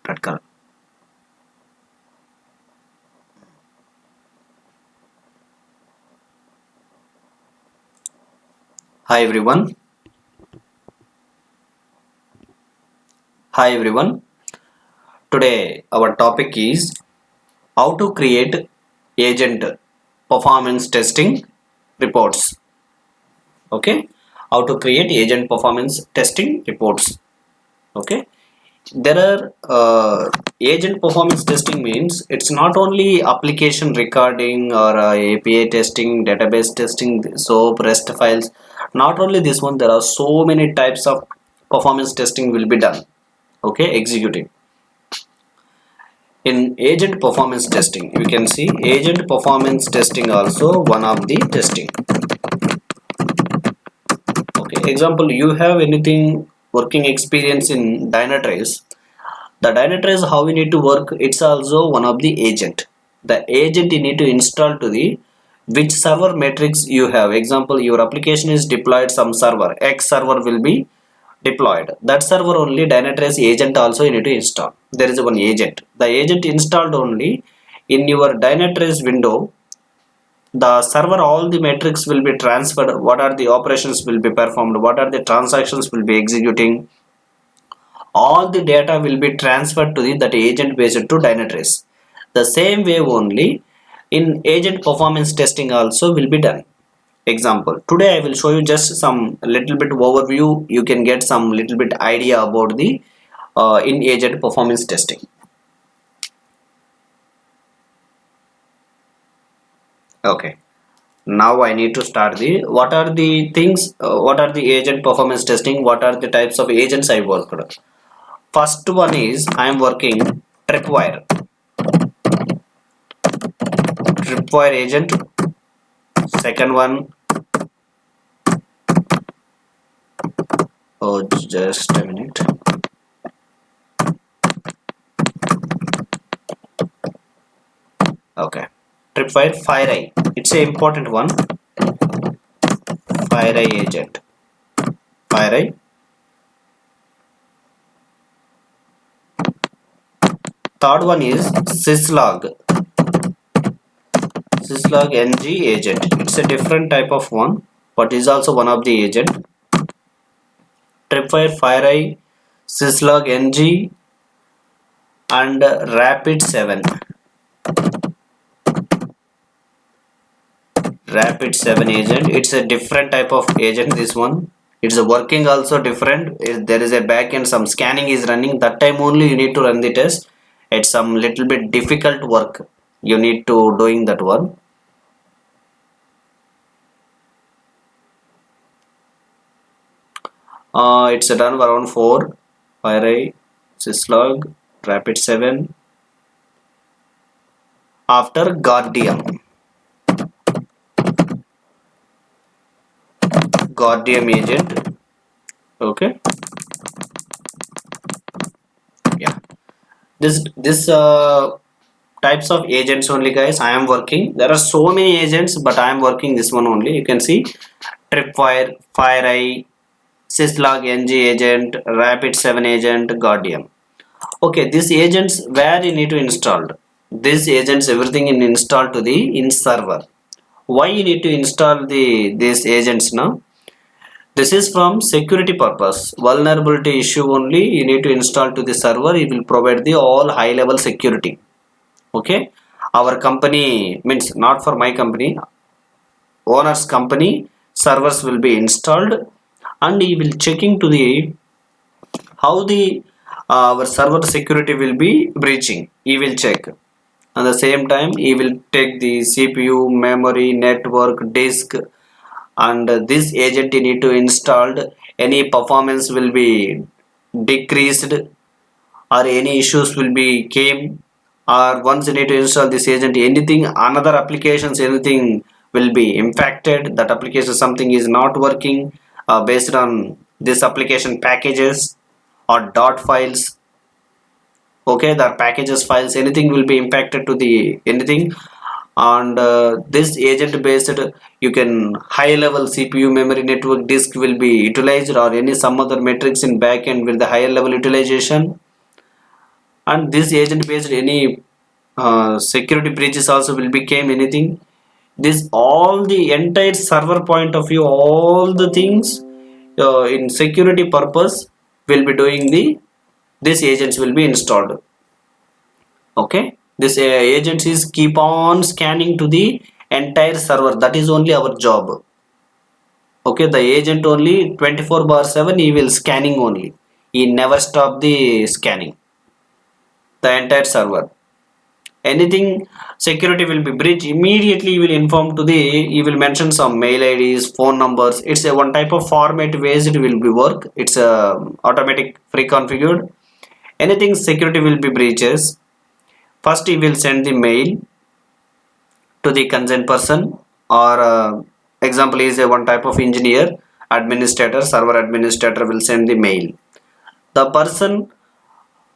red color. Hi everyone. Hi everyone. Today our topic is how to create agent performance testing reports. Okay? How to create agent performance testing reports. Okay? There are agent performance testing means it's not only application recording or API testing, database testing, SOAP, REST files. Not only this one, there are so many types of performance testing will be done. Okay, executing in agent performance testing. You can see agent performance testing also one of the testing. Okay, example, you have anything working experience in Dynatrace. The Dynatrace, how we need to work, it's also one of the agent. The agent you need to install to the which server matrix you have. Example, your application is deployed some server, X server will be deployed. That server only Dynatrace agent also you need to install. There is one agent. The agent installed only in your Dynatrace window. The server, all the metrics will be transferred. What are the operations will be performed? What are the transactions will be executing? All the data will be transferred to that agent based to Dynatrace. The same way only in agent performance testing also will be done. Example, today I will show you just some little bit overview. You can get some little bit idea about the in agent performance testing. Okay. Now I need to start the what are the things, what are the agent performance testing, what are the types of agents I worked. First one is I am working Tripwire. Tripwire agent. Second one, oh, just a minute. Okay. Tripwire FireEye. It's an important one. FireEye agent. FireEye. Third one is Syslog. Syslog NG agent. It's a different type of one, but is also one of the agent. Tripwire FireEye, Syslog NG, and Rapid7. Rapid7 agent. It's a different type of agent. This one. It's a working also different. There is a backend, some scanning is running. That time only you need to run the test. It's some little bit difficult work. You need to doing that one. It's done around 4. FireEye, Syslog, Rapid7. After Guardian. Guardian agent. Okay. Yeah. This types of agents only, guys, I am working. There are so many agents, but I am working this one only. You can see Tripwire, FireEye, Syslog NG agent, Rapid7 agent, Guardian. Okay, these agents where you need to install. These agents everything in install to the in server. Why you need to install these agents now? This is from security purpose. Vulnerability issue only you need to install to the server. It will provide the all high level security. Okay, our company means not for my company, owner's company servers will be installed, and he will checking to the how the our server security will be breaching. He will check. At the same time, he will take the CPU, memory, network, disk, and this agent you need to installed. Any performance will be decreased or any issues will be came, or once you need to install this agent, anything another applications anything will be impacted. That application something is not working based on this application packages or dot files. Okay, the packages files anything will be impacted to the anything, and this agent based you can high level CPU, memory, network, disk will be utilized, or any some other metrics in backend with the higher level utilization. and this agent based any security breaches also will become anything. This all the entire server point of view, all the things in security purpose will be doing the this agents will be installed. Okay, this agent is keep on scanning to the entire server. That is only our job. Okay, the agent only 24 bar 7 he will scanning only. He never stop the scanning the entire server. Anything security will be breached, immediately you will inform to the, you will mention some mail IDs, phone numbers. It's a one type of format ways it will be work. It's a automatic pre-configured. Anything security will be breaches, first he will send the mail to the concerned person, or example is a one type of engineer, administrator, server administrator will send the mail. The person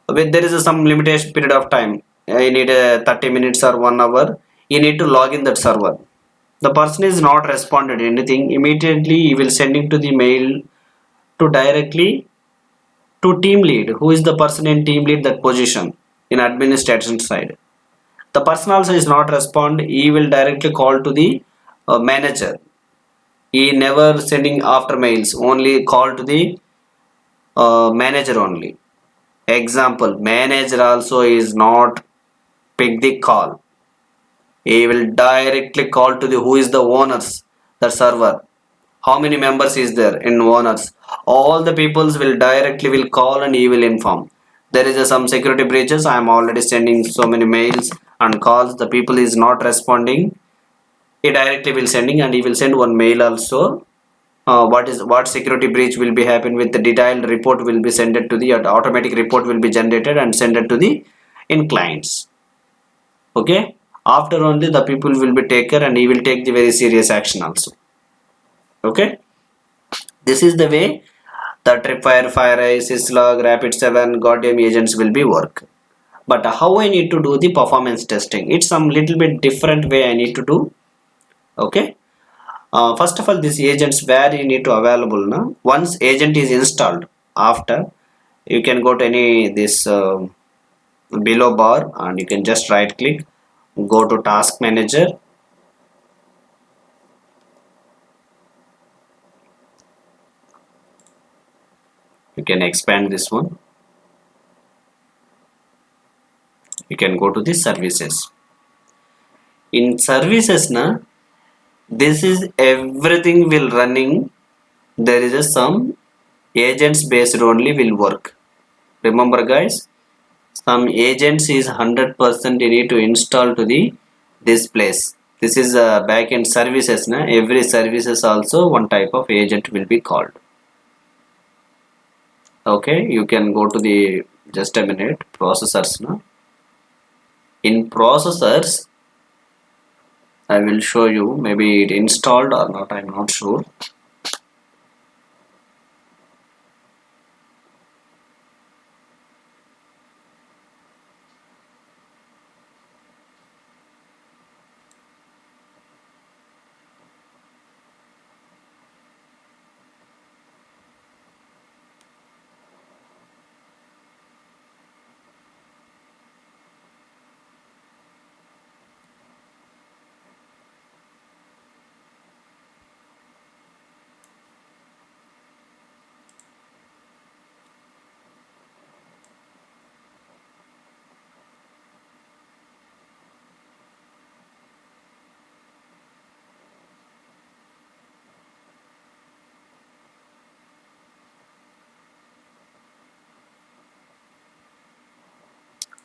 with there is a some limitation period of time, you need a 30 minutes or 1 hour, you need to log in that server. The person is not responded anything, immediately he will sending to the mail to directly to team lead, who is the person in team lead that position in administration side. The person also is not respond, he will directly call to the manager. He never sending after mails, only call to the manager only. Example, manager also is not pick the call, he will directly call to the who is the owners, the server, how many members is there in owners, all the peoples will directly will call and he will inform. There is some security breaches, I am already sending so many mails and calls, the people is not responding, he directly will sending and he will send one mail also. What security breach will be happen with the detailed report will be sent to the automatic report will be generated and sent to the in clients. Okay, after only the people will be take care and he will take the very serious action also. Okay, this is the way the Tripwire, FireEye, Syslog, Rapid7, Goddamn agents will be work. But how I need to do the performance testing? It's some little bit different way I need to do. Okay. First of all, this agents where you need to available now. Once agent is installed, after you can go to any this below bar and you can just right click, go to task manager. You can expand this one. You can go to the services. In services now, this is everything will running. There is a some agents based only will work. Remember guys, some agents is 100% you need to install to the this place. This is a backend services na. Every services also one type of agent will be called. Okay, you can go to the just a minute processors na. In processors I will show you, maybe it installed or not, I'm not sure.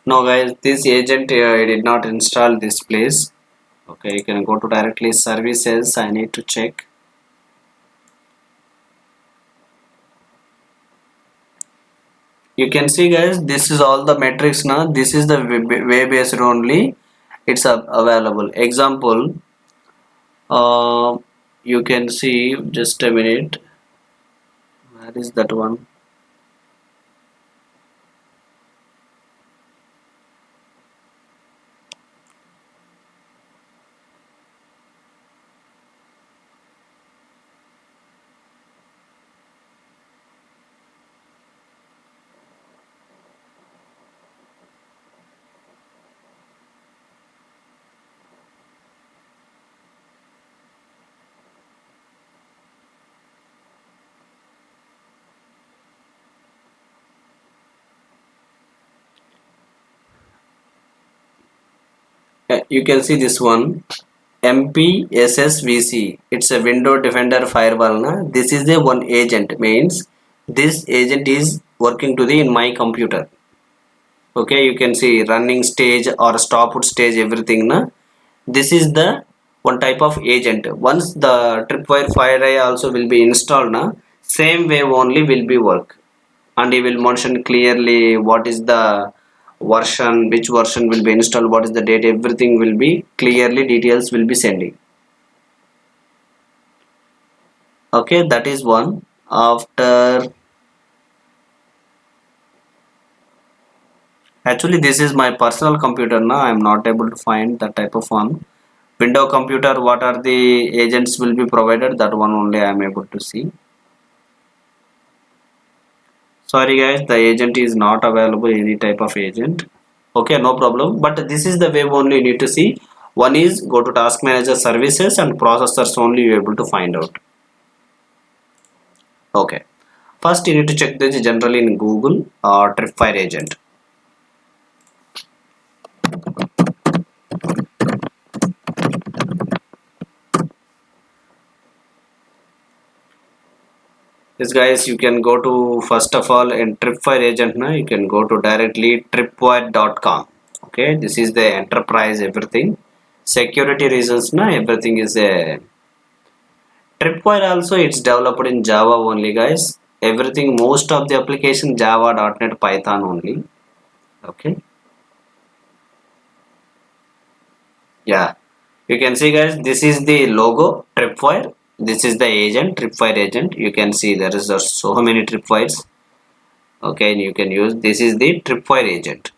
No guys, this agent I did not install this place. Okay, you can go to directly services. I need to check. You can see guys, this is all the metrics now. This is the way based only. It's available. Example, uh, you can see just a minute. Where is that one? You can see this one, MPSSVC. It's a window defender firewall. Na? This is the one agent, means this agent is working to the in my computer. Okay, you can see running stage or stop stage, everything. Na? This is the one type of agent. Once the Tripwire FireEye also will be installed, na, same way only will be work, and he will mention clearly what is the version, which version will be installed, what is the date, everything will be clearly, details will be sending. Okay, that is one. After, actually this is my personal computer now, I am not able to find that type of one. Window computer, what are the agents will be provided, that one only I am able to see. Sorry guys, the agent is not available, any type of agent. Okay, no problem, but this is the way only you need to see. One is go to task manager services and processors, only you able to find out. Okay, first you need to check this generally in Google or Tripwire agent. Yes guys, you can go to, first of all, in Tripwire agent now, you can go to directly tripwire.com. Okay, this is the enterprise everything. Security reasons now, everything is a Tripwire also, it's developed in Java only guys. Everything, most of the application Java, .NET, Python only. Okay. Yeah. You can see guys, this is the logo Tripwire. This is the agent, Tripwire agent. You can see there is so many Tripwires. Okay, and you can use, this is the Tripwire agent.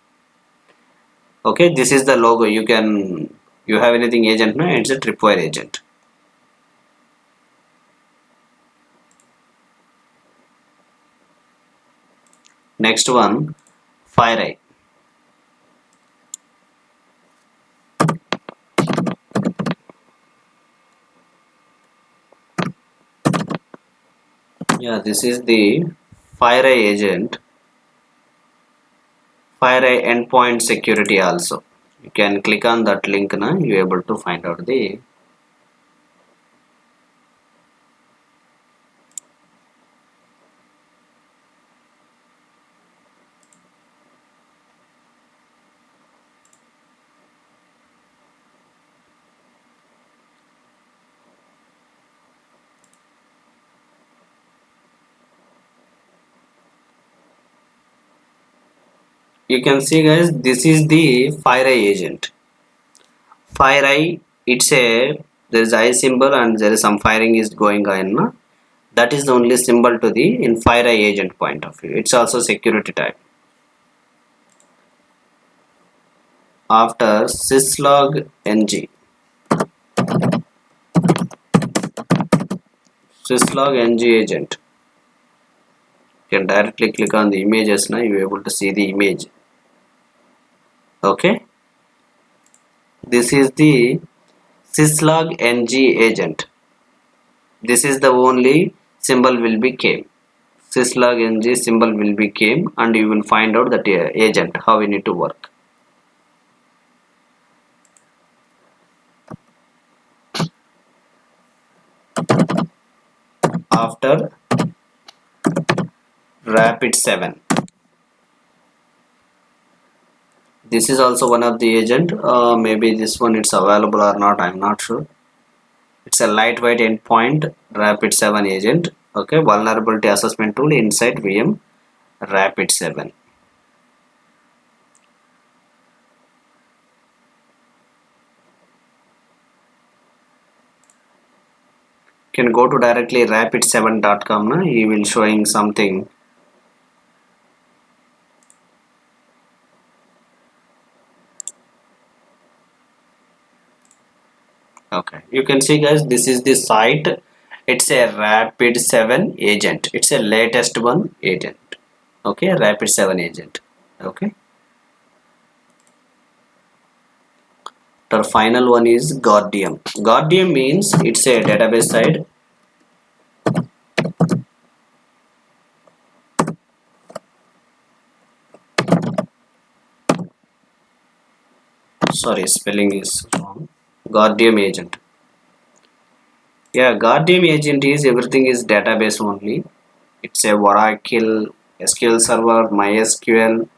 Okay, this is the logo. You can, you have anything agent now, it's a Tripwire agent. Next one, FireEye. Yeah, this is the FireEye agent. FireEye endpoint security also. You can click on that link now, you are able to find out the. You can see guys, this is the FireEye agent. FireEye, it's a, there is eye symbol and there is some firing is going on. No? That is the only symbol to the in FireEye agent point of view. It's also security type. After syslog ng, syslog ng agent. You can directly click on the images now, you are able to see the image. Okay, this is the syslog ng agent. This is the only symbol will be came. Syslog ng symbol will be came, and you will find out that agent how we need to work. After Rapid7, this is also one of the agent. Maybe this one it's available or not, I'm not sure. It's a lightweight endpoint Rapid7 agent. Okay, vulnerability assessment tool inside VM Rapid7. You can go to directly rapid7.com now, he will showing something. Okay, you can see guys, this is the site. It's a Rapid7 agent. It's a latest one agent. Okay, Rapid7 agent. Okay, the final one is Guardium. Guardium means it's a database side. sorry, spelling is wrong. Guardian agent. Yeah, Guardian agent is everything is database only. It's a Oracle, SQL Server, MySQL.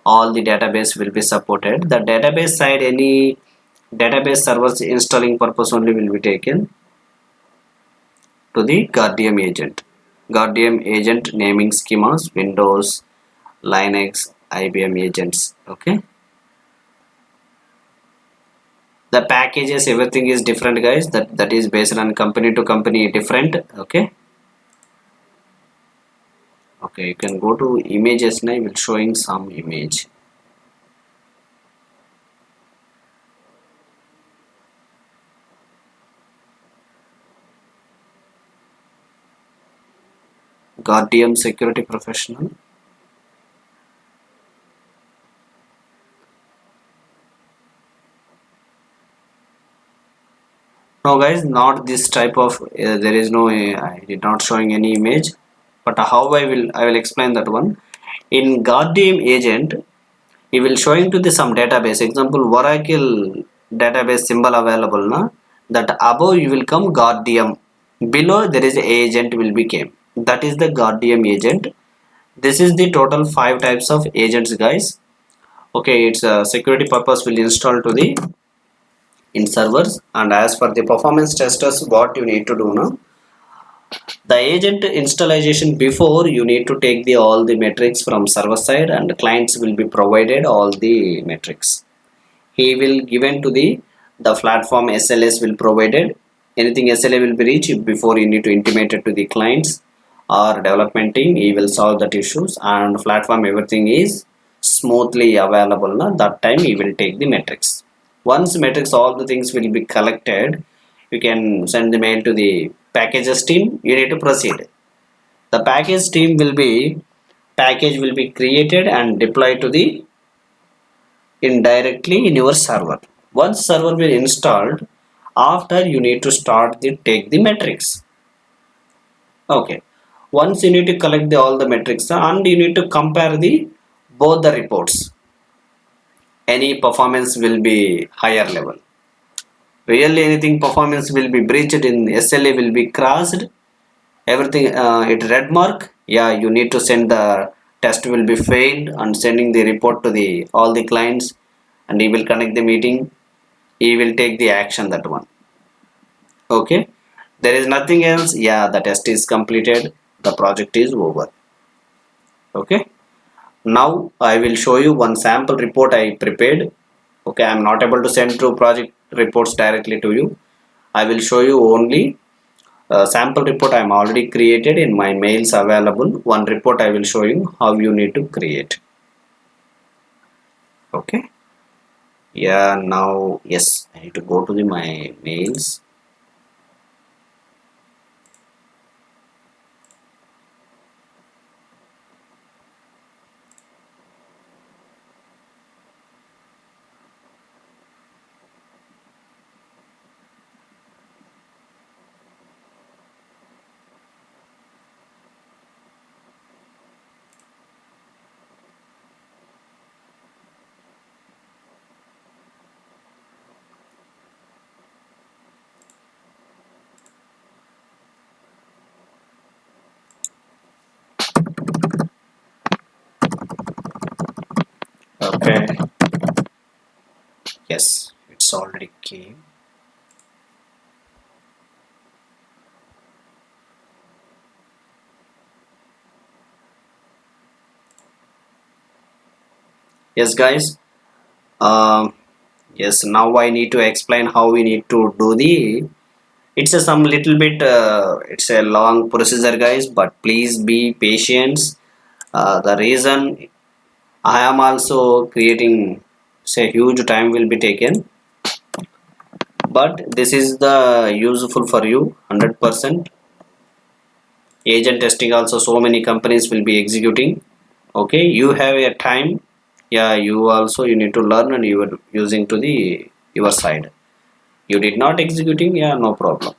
All the database will be supported. The database side, any database servers installing purpose only will be taken to the Guardian agent. Guardian agent naming schemas, Windows, Linux, IBM agents. Okay, the packages, everything is different, guys. That is based on company to company different. Okay, okay, you can go to images now. I will showing some image. Guardian security professional. No, guys, not this type of. There is no. I did not showing any image, but how I will explain that one. In Guardian agent, he will showing to the some database. Example, Oracle database symbol available na. That above you will come Guardian. Below there is agent will be came. That is the Guardian agent. This is the total 5 types of agents, guys. Okay, it's a security purpose will install to the in servers, and as for the performance testers, what you need to do now, the agent installation before you need to take the all the metrics from server side, and clients will be provided all the metrics. He will given to the platform SLS will provided. Anything SLA will be reached before you need to intimate it to the clients or development team. He will solve that issues, and platform everything is smoothly available now. That time he will take the metrics. Once metrics all the things will be collected, you can send the mail to the packages team. You need to proceed. The package team will be package will be created and deployed to the indirectly in your server. Once server will installed, after you need to start the take the metrics. Okay, once you need to collect the all the metrics and you need to compare the both the reports. Any performance will be higher level. Really anything performance will be breached in SLA will be crossed. Everything it red mark. Yeah, you need to send the test will be failed and sending the report to the all the clients, and he will connect the meeting. He will take the action that one. Okay, there is nothing else. Yeah, the test is completed, the project is over. Okay, now I will show you one sample report I prepared. Okay, I am not able to send to project reports directly to you. I will show you only sample report I am already created in my mails available. One report I will show you how you need to create. Okay, yeah, now yes, I need to go to my mails. Okay, yes, it's already came. Yes, guys. um yes, now I need to explain how we need to do the. It's a some little bit it's a long procedure, guys, but please be patient. The reason I am also creating, say, huge time will be taken, but this is the useful for you 100%. Agent testing also so many companies will be executing. Okay, you have a time. Yeah, you also you need to learn, and you are using to the your side. You did not executing, yeah, no problem.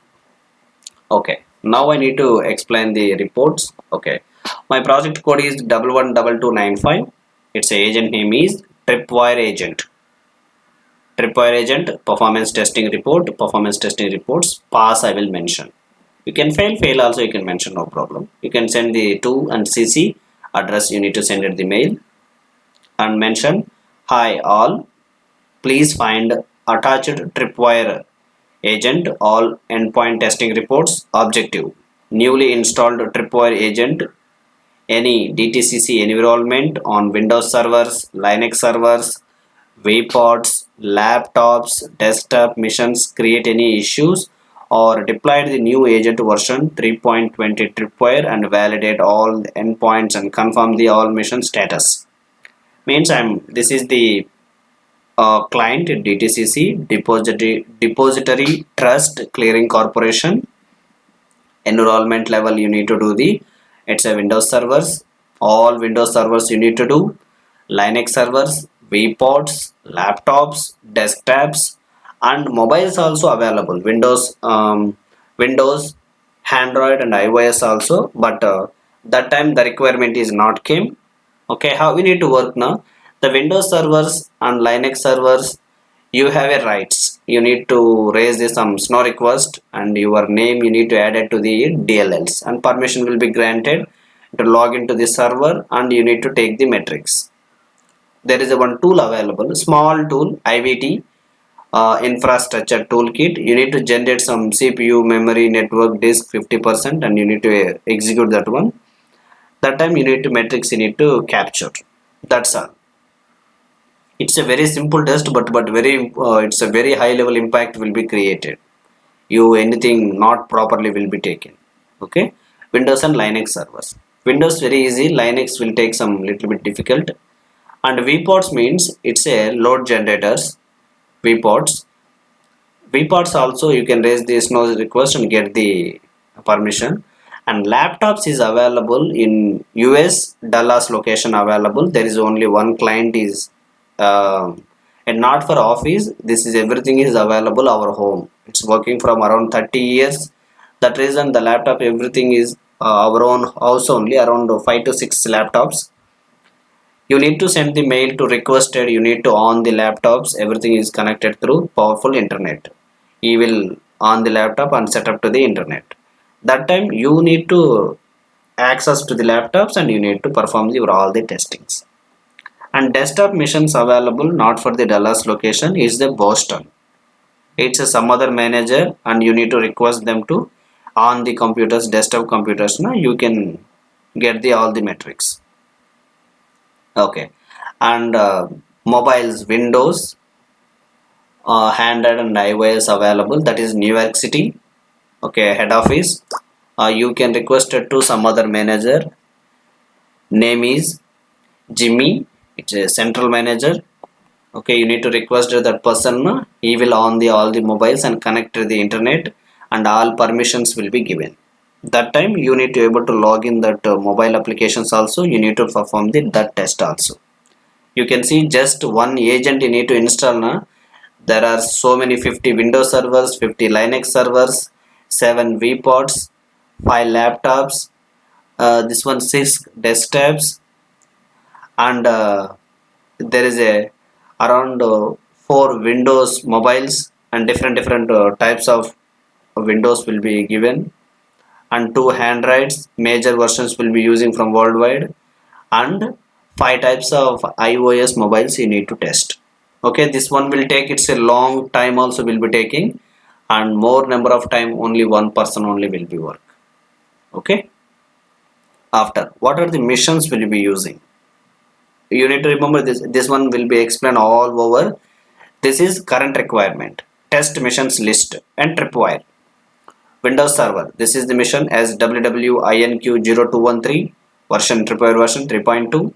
Okay, now I need to explain the reports. Okay, my project code is 112295. Its agent name is Tripwire agent. Tripwire agent, performance testing report, performance testing reports, pass I will mention. You can fail also you can mention, no problem. You can send the to and CC address, you need to send it the mail and mention, hi all, please find attached Tripwire agent all endpoint testing reports objective. Newly installed Tripwire agent any DTCC environment on Windows servers, Linux servers, vPods, laptops, desktop machines create any issues, or deployed the new agent version 3.20 Tripwire and validate all the endpoints and confirm the all mission status. Means this is the client DTCC, Depository Trust Clearing Corporation. Enrollment level you need to do the, it's a Windows servers, all Windows servers you need to do, Linux servers, vPods, laptops, desktops, and mobiles also available, Windows, Android and iOS also, but that time the requirement is not came. Okay, how we need to work now? The Windows servers and Linux servers, you have a rights, you need to raise some snow request and your name you need to add it to the DLLs and permission will be granted to log into the server and you need to take the metrics. There is a one tool available, small tool, IVT, infrastructure toolkit. You need to generate some CPU, memory, network, disk 50% and you need to execute that one. That time you need to metrics you need to capture. That's all. It's a very simple test, but very it's a very high level impact will be created. You anything not properly will be taken. Okay, Windows and Linux servers. Windows very easy, Linux will take some little bit difficult. And vPods means it's a load generators. vPods also you can raise the snow request and get the permission. And laptops is available in US Dallas location available. There is only one client is and not for office. This is everything is available our home. It's working from around 30 years. That reason the laptop everything is our own house only, around 5 to 6 laptops. You need to send the mail to requested, you need to on the laptops, everything is connected through powerful internet. You will on the laptop and set up to the internet. That time you need to access to the laptops and you need to perform your all the testings. And desktop missions available not for the Dallas location is the Boston. It's a some other manager and you need to request them to on the computers, desktop computers. Now you can get the all the metrics. Okay, and mobiles, Windows, Android and iOS available. That is New York City. Okay, head office. You can request it to some other manager. Name is Jimmy. It's a central manager. Okay, you need to request that person. He will on the all the mobiles and connect to the internet and all permissions will be given. That time you need to able to log in that mobile applications also. You need to perform that test also. You can see just one agent you need to install now. There are so many 50 Windows servers, 50 Linux servers, 7 vPods, 5 laptops, this one 6 desktops, and there is a around 4 Windows mobiles and different types of Windows will be given, and 2 Androids major versions will be using from worldwide, and 5 types of iOS mobiles you need to test. Okay, this one will take, it's a long time also will be taking, and more number of time only one person only will be work. Okay, after what are the missions will you be using? You need to remember this one will be explained all over. This is current requirement, test missions list, and Tripwire. Windows server, this is the mission as WWINQ0213 version, Tripwire version 3.2.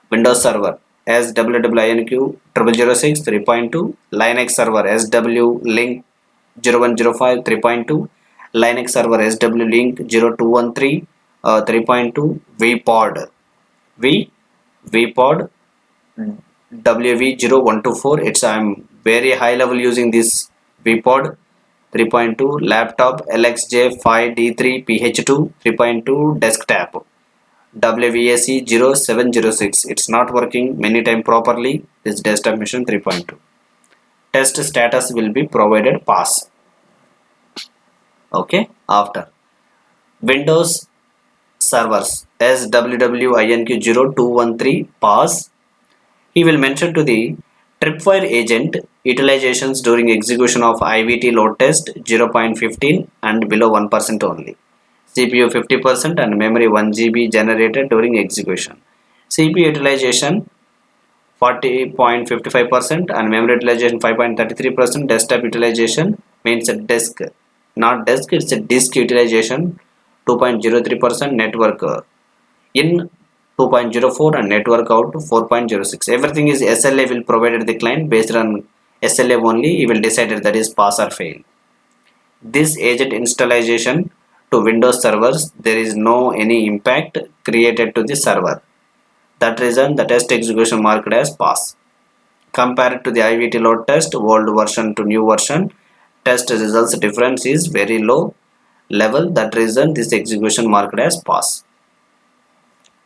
Windows server as WWINQ0006 3.2. Linux server SW link 0105 3.2. Linux server SW link 0213 3.2. vPod WV0124. It's I'm very high level using this vPod 3.2. Laptop LXJ5D3 PH2 3.2. Desktop WVAC0706. It's not working many time properly. This desktop mission 3.2. test status will be provided pass. Okay, after Windows servers SWWINQ0213 pass, he will mention to the tripwire agent utilizations during execution of IVT load test 0.15 and below 1% only. CPU 50% and memory 1 GB generated during execution. CPU utilization 40.55% and memory utilization 5.33%. Desktop utilization means a disk, not disk, it's a disk utilization 2.03%. Network in 2.04 and network out 4.06. Everything is SLA will provided the client based on SLA only. He will decide that is pass or fail. This agent installation to Windows servers, there is no any impact created to the server. That reason the test execution marked as pass. Compared to the IVT load test, old version to new version, test results difference is very low level. That reason this execution marked as pass.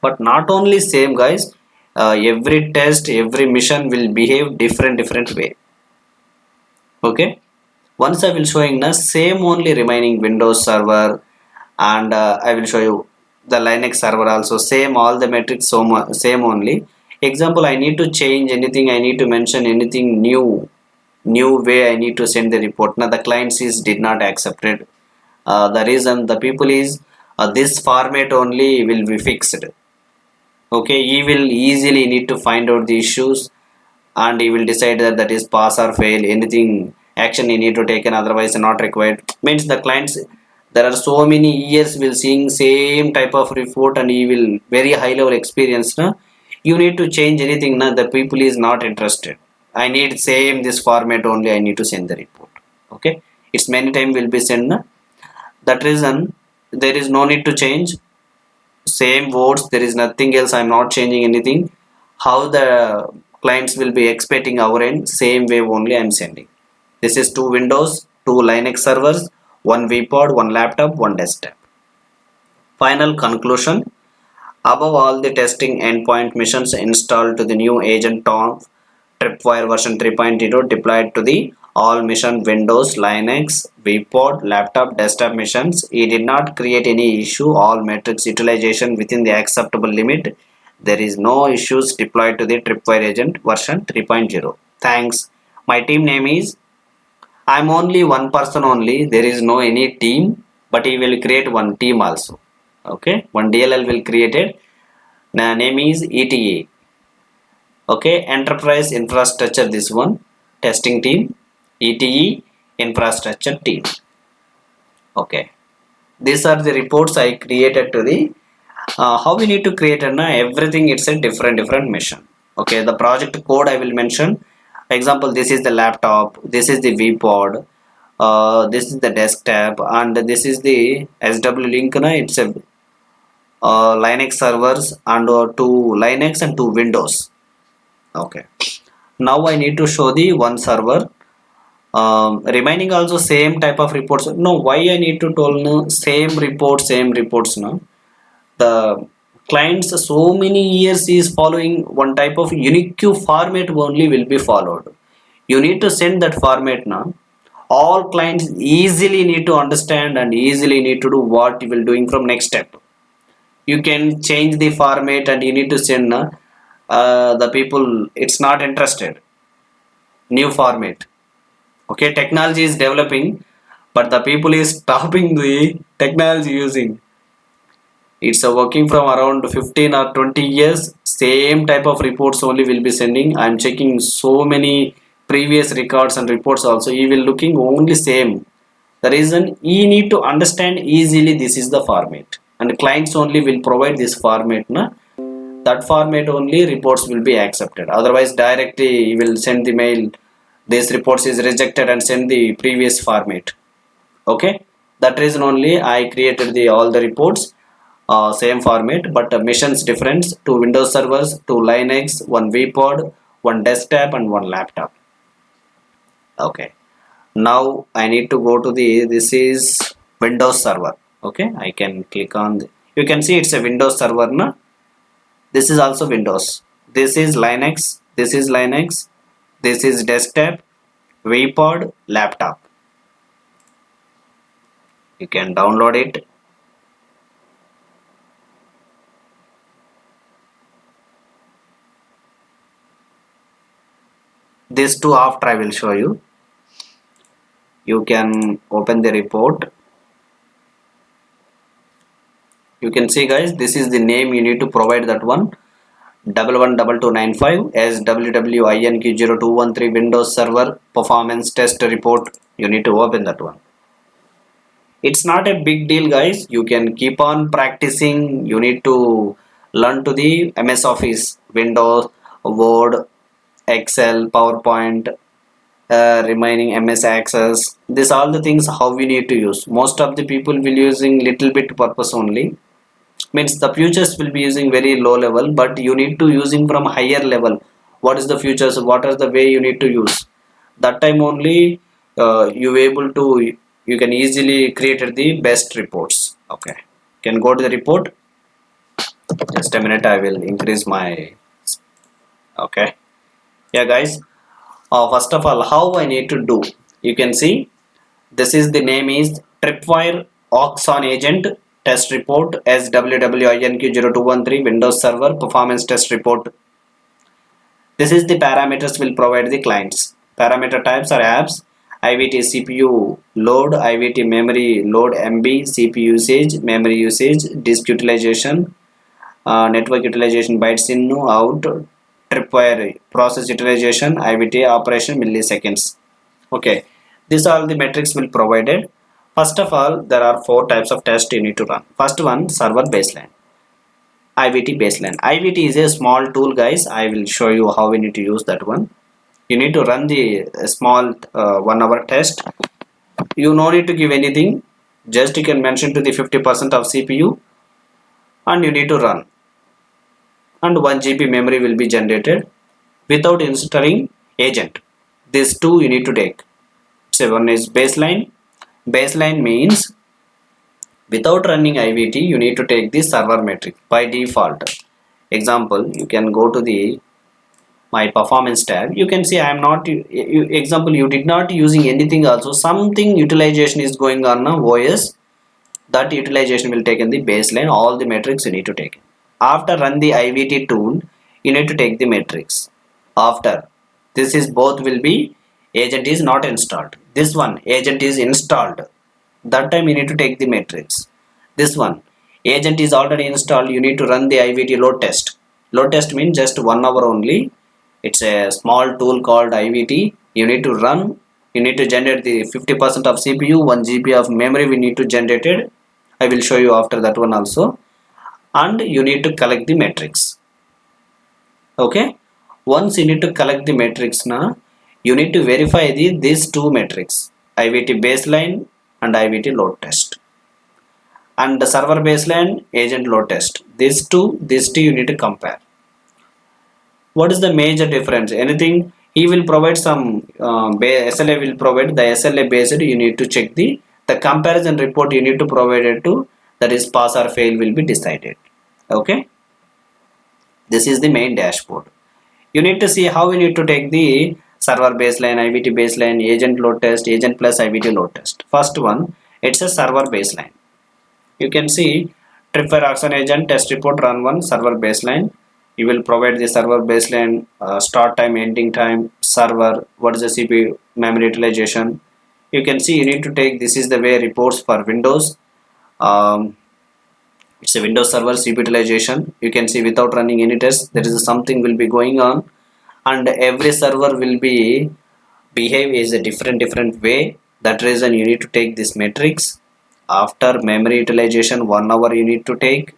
But not only same guys, every test, every mission will behave different way. Okay. Once I will showing the same only remaining Windows server, and I will show you the Linux server also same, all the metrics so same only. Example, I need to change anything, I need to mention anything new way I need to send the report. Now the client is did not accept it. The reason the people is this format only will be fixed. Okay, he will easily need to find out the issues and he will decide that that is pass or fail. Anything action he need to take and otherwise not required. Means the clients, there are so many years will seeing same type of report and he will very high level experience. Na? You need to change anything, na? The people is not interested. I need same this format only I need to send the report. Okay, it's many time will be sent. Na? That reason there is no need to change same words, there is nothing else, I'm not changing anything. How the clients will be expecting our end, same way only I'm sending. This is 2 Windows, 2 Linux servers, 1 vPod, 1 laptop, 1 desktop. Final conclusion. Above all the testing endpoint missions installed to the new agent Tom Tripwire version 3.0 deployed to the all mission Windows, Linux, vPod, laptop, desktop missions. It did not create any issue. All metrics utilization within the acceptable limit. There is no issues deployed to the Tripwire agent version 3.0. Thanks. My team name is, I'm only one person only. There is no any team, but he will create one team also. Okay, one DLL will create it. The name is ETA. Okay, enterprise infrastructure, this one testing team, ETE infrastructure team. Okay, these are the reports I created to the how we need to create everything. It's a different mission. Okay, the project code I will mention. Example, this is the laptop, this is the vPod, this is the desktop, and this is the SW link. It's a Linux servers and 2 Linux and 2 Windows. Okay, now I need to show the one server. Remaining also same type of reports. No, why I need to tell no same reports no. The clients so many years is following one type of unique format only will be followed. You need to send that format now. All clients easily need to understand and easily need to do what you will doing from next step. You can change the format and you need to send the people it's not interested. New format. Okay, technology is developing, but the people is stopping the technology using. It's working from around 15 or 20 years. Same type of reports only will be sending. I'm checking so many previous records and reports also. He will looking only same. The reason he need to understand easily this is the format. And clients only will provide this format. Na? That format only reports will be accepted. Otherwise directly he will send the mail. This reports is rejected and send the previous format. Okay. That reason only I created the all the reports. Same format but missions difference, 2 Windows servers, 2 Linux, 1 vPod, 1 desktop and 1 laptop. Okay, now I need to go to the this is Windows server. Okay, I can click on you can see it's a Windows server na? This is also Windows, this is Linux, this is Linux, this is desktop, VPod laptop. You can download it. These two after I will show you. You can open the report. You can see guys, this is the name you need to provide that one. 112295 as WWINQ0213 Windows Server Performance Test Report. You need to open that one. It's not a big deal guys. You can keep on practicing. You need to learn to the MS Office, Windows, Word, Excel, PowerPoint, remaining MS Access. These all the things how we need to use. Most of the people will using little bit purpose only. Means the futures will be using very low level, but you need to using from higher level. What is the futures? What is the way you need to use? That time only you able to, you can easily create the best reports. Okay, can go to the report. Just a minute, I will increase my. Okay, yeah guys. First of all, how I need to do? You can see this is the name is Tripwire Oxon Agent Test Report as WWINQ0213 Windows Server Performance Test Report. This is the parameters will provide the clients. Parameter types are apps, IVT CPU load, IVT memory load MB, CPU usage, memory usage, disk utilization, network utilization bytes in, out, tripwire process utilization, IVT operation milliseconds. Okay, these are the metrics will provided. First of all, there are four types of tests you need to run. First one, server baseline. IVT baseline. IVT is a small tool guys. I will show you how we need to use that one. You need to run the small 1 hour test. You no need to give anything. Just you can mention to the 50% of CPU and you need to run. And 1 GB memory will be generated without installing agent. These two you need to take. So one is baseline. Baseline means without running IVT, you need to take the server metric by default. Example, you can go to the my performance tab. You can see I am not. Example, you did not using anything. Also, something utilization is going on now. OS that utilization will take in the baseline. All the metrics you need to take. After run the IVT tool, you need to take the metrics. After this is both will be agent is not installed. This one agent is installed. That time you need to take the matrix. This one agent is already installed. You need to run the IVT load test. Load test means just 1 hour only. It's a small tool called IVT. You need to run. You need to generate the 50% of CPU, 1 GB of memory we need to generate it. I will show you after that one also. And you need to collect the matrix. Okay. Once you need to collect the matrix now, you need to verify these two metrics, IVT baseline and IVT load test, and the server baseline agent load test. These two you need to compare. What is the major difference? Anything he will provide some SLA will provide the SLA based. You need to check the comparison report. You need to provide it to, that is pass or fail will be decided. Okay, this is the main dashboard. You need to see how you need to take the server baseline, IVT baseline, agent load test, agent plus IVT load test. First one, it's a server baseline. You can see Tripwire Oxon agent test report run one server baseline. You will provide the server baseline, start time, ending time, server, what is the CPU memory utilization. You can see you need to take, this is the way reports for Windows. It's a Windows server CPU utilization. You can see without running any test, there is something will be going on, and every server will be behave is a different way. That reason you need to take this matrix. After memory utilization 1 hour you need to take,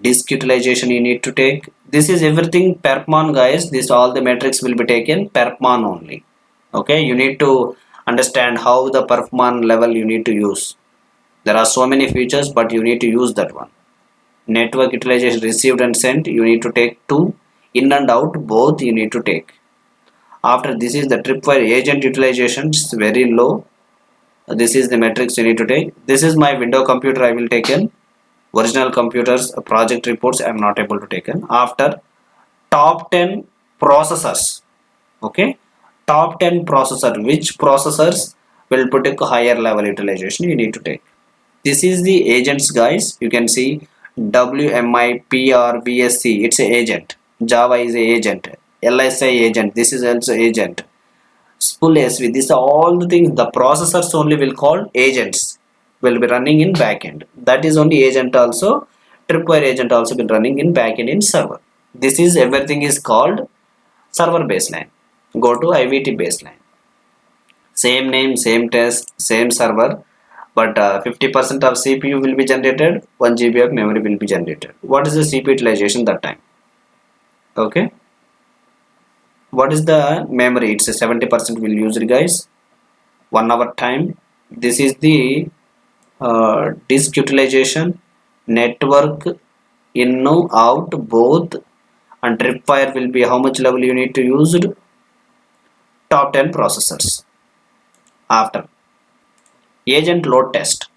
disk utilization you need to take. This is everything perpmon guys. This all the metrics will be taken perpmon only. Okay, you need to understand how the perpmon level you need to use. There are so many features, but you need to use that one. Network utilization received and sent, you need to take two. In and out both you need to take. After this is the Tripwire agent utilization, it's very low. This is the metrics you need to take. This is my window computer I will take in. Original computers project reports I am not able to take in. After top 10 processors. Okay, top 10 processor, which processors will put a higher level utilization you need to take. This is the agents, guys. You can see WMIPRVSC, it's a agent. Java is a agent. LSI agent, this is also agent. Spool SV, these are all the things. The processors only will call agents, will be running in backend. That is only agent also. Tripwire agent also been running in backend in server. This is everything is called server baseline. Go to IVT baseline. Same name, same test, same server, but 50% of CPU will be generated, 1 GB of memory will be generated. What is the CPU utilization that time? Okay. What is the memory? It's a 70% will use it, guys. 1 hour time. This is the disk utilization, network in, out, both, and tripwire will be how much level you need to use it. Top 10 processors. After agent load test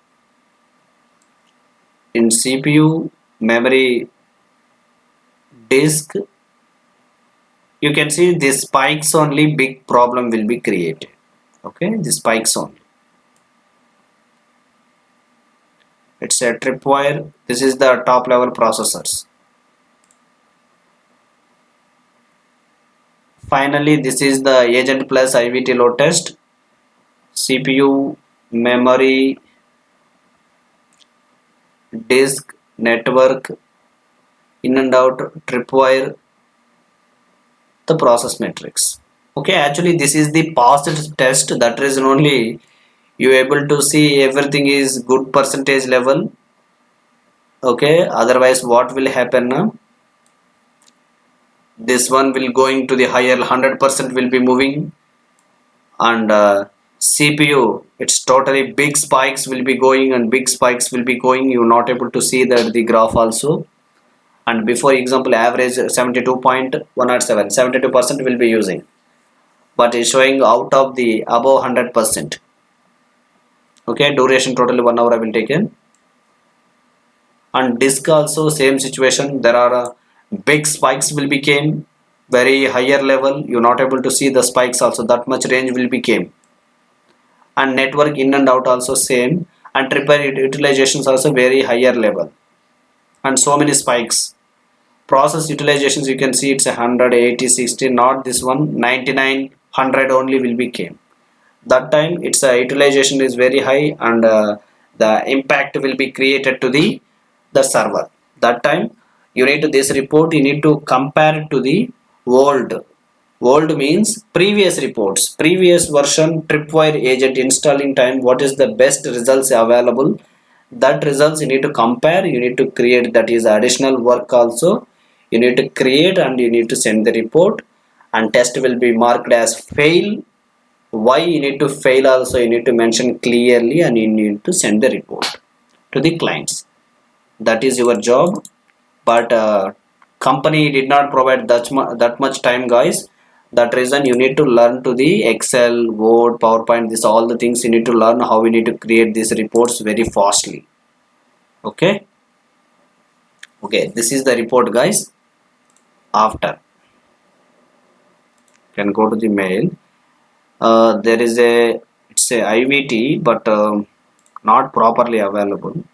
in CPU, memory, disk, you can see these spikes only, big problem will be created. Okay, the spikes only. It's a tripwire. This is the top level processors. Finally, this is the agent plus IVT load test. CPU, memory, disk, network, in and out, tripwire, the process matrix. Okay, actually this is the past test. That reason only you able to see everything is good percentage level. Okay, otherwise what will happen now? This one will going to the higher, 100% will be moving, and CPU, it's totally big spikes will be going and big spikes will be going. You're not able to see that the graph also. And before example average 72.107, 72% will be using, but is showing out of the above 100%. Okay, duration totally 1 hour I will take in. And disk also same situation. There are big spikes will became very higher level. You're not able to see the spikes also, that much range will became. And network in and out also same, and tripwire utilizations also very higher level, and so many spikes. Process utilizations you can see it's 180, 60, not this one, 99, 100 only will be came. That time its utilization is very high, and the impact will be created to the server. That time you need to this report, you need to compare it to the old means previous reports, previous version tripwire agent installing time, what is the best results available. That results you need to compare, you need to create, that is additional work also you need to create, and you need to send the report, and test will be marked as fail. Why you need to fail also you need to mention clearly, and you need to send the report to the clients. That is your job. But company did not provide that much time, guys. That reason you need to learn to the Excel, Word, PowerPoint, this all the things you need to learn how we need to create these reports very fastly. Okay, this is the report, guys. After can go to the mail. There is it's a IVT, but not properly available.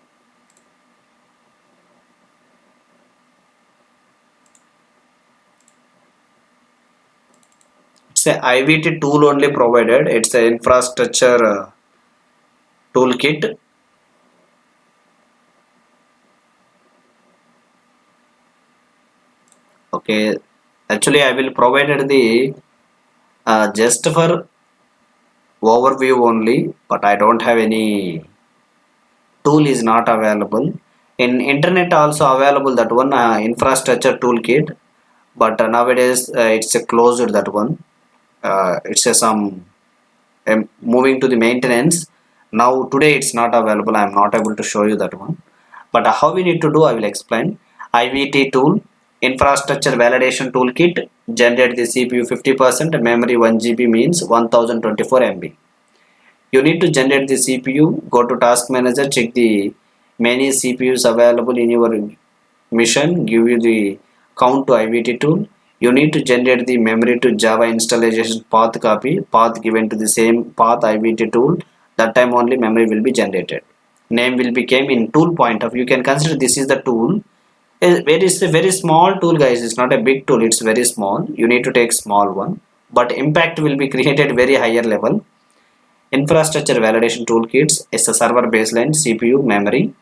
It's a IVT tool only provided. It's an infrastructure toolkit. Okay, actually I will provided the just for overview only, but I don't have any tool is not available. In internet also available that one, infrastructure toolkit, but nowadays it's a closed that one. It's a some moving to the maintenance. Now today it's not available, I am not able to show you that one. But how we need to do I will explain. IVT tool, infrastructure validation toolkit, generate the CPU 50%, memory 1 GB means 1024 MB. You need to generate the CPU, go to task manager, check the many CPUs available in your mission, give you the count to IVT tool. You need to generate the memory to Java installation path copy, path given to the same path IVT tool. That time only memory will be generated. Name will become in tool point of. You can consider this is the tool. It's a very small tool, guys. It's not a big tool. It's very small. You need to take small one, but impact will be created very higher level. Infrastructure validation toolkits is a server baseline, CPU memory,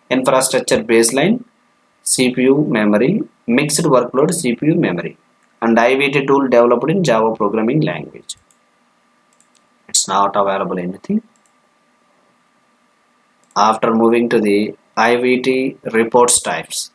infrastructure baseline, CPU memory, mixed workload, CPU memory, and IVT tool developed in Java programming language. It's not available anything. After moving to the IVT reports types.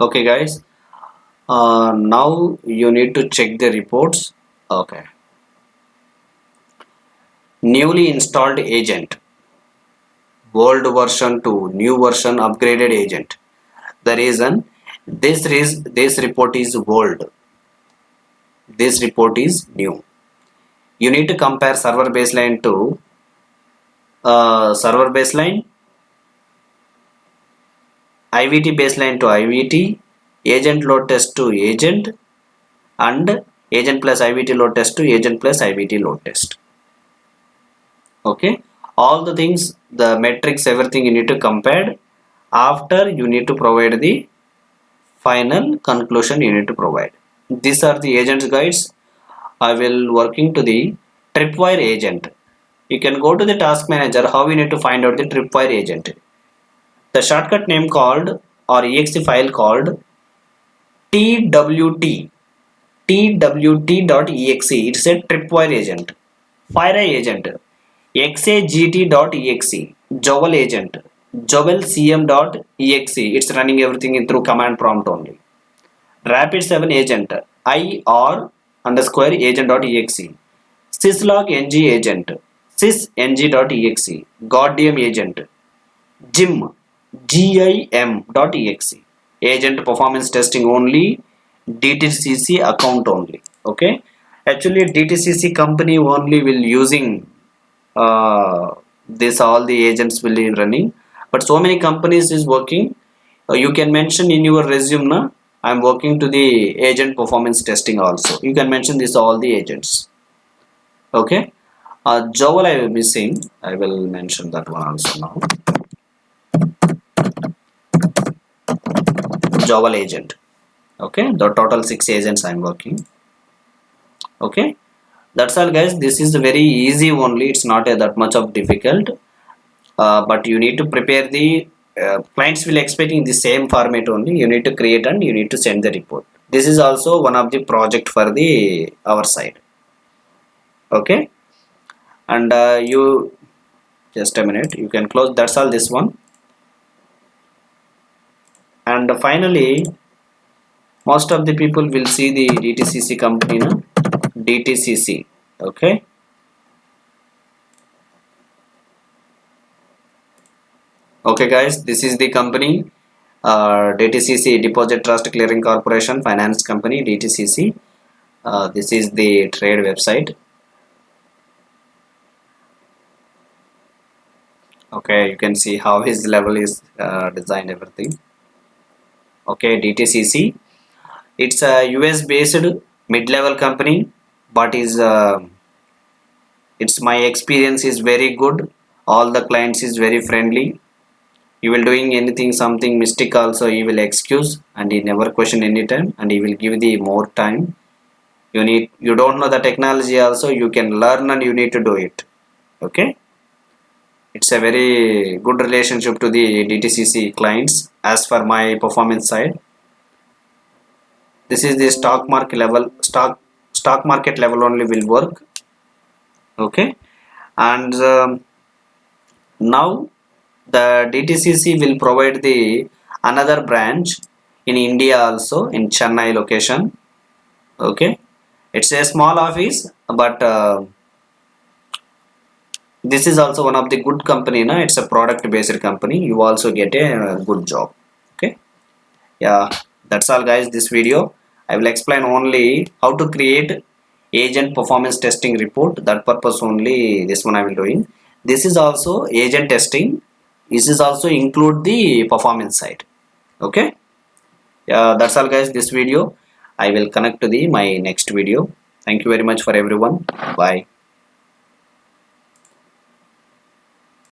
Okay, guys. Now you need to check the reports. Okay. Newly installed agent. Old version to new version upgraded agent. The reason this report is old. This report is new. You need to compare server baseline to server baseline, IVT baseline to IVT, agent load test to agent, and agent plus IVT load test to agent plus IVT load test. Okay, all the things, the metrics, everything you need to compare. After you need to provide the final conclusion you need to provide. These are the agents, guys. I will working to the tripwire agent. You can go to the task manager. How you need to find out the tripwire agent? The shortcut name called or exe file called twt twt.exe. It's a tripwire agent. FireEye agent, xagt.exe, Jovel agent, jovelcm.exe. It's running everything in through command prompt only. Rapid7 agent, ir underscore agent.exe, syslog ng agent, sysng.exe, Guardian agent, gim.exe, agent performance testing only, DTCC account only. Okay, actually DTCC company only will using this, all the agents will be running, but so many companies is working. You can mention in your resume na I'm working to the agent performance testing also. You can mention this all the agents. Okay, Jovel I will be seeing. I will mention that one also now. Jovel agent. Okay, the total 6 agents I'm working. Okay, that's all, guys. This is very easy only. It's not that much of difficult. But you need to prepare the clients will expecting the same format only. You need to create and you need to send the report. This is also one of the project for the our side. Okay, and you just a minute, you can close. That's all, this one. And finally, most of the people will see the DTCC company na? DTCC. Okay, okay, guys, this is the company, DTCC, Deposit Trust Clearing Corporation, finance company, DTCC. This is the trade website. Okay, you can see how his level is designed, everything. Okay, DTCC, it's a US based mid-level company, but is it's my experience is very good. All the clients is very friendly. You will doing anything something mistake also, he will excuse and he never question anytime, and he will give the more time. You don't know the technology also, you can learn and you need to do it. Okay, it's a very good relationship to the DTCC clients as for my performance side. This is the stock market level only will work. Okay, and now the DTCC will provide the another branch in India also, in Chennai location. Okay, it's a small office, but This is also one of the good company, na? It's a product based company. You also get a good job. Okay. Yeah, that's all guys. This video I will explain only how to create agent performance testing report. That purpose only this one I will doing. This is also agent testing. This is also include the performance side. Okay. Yeah, that's all guys. This video I will connect to the my next video. Thank you very much for everyone. Bye.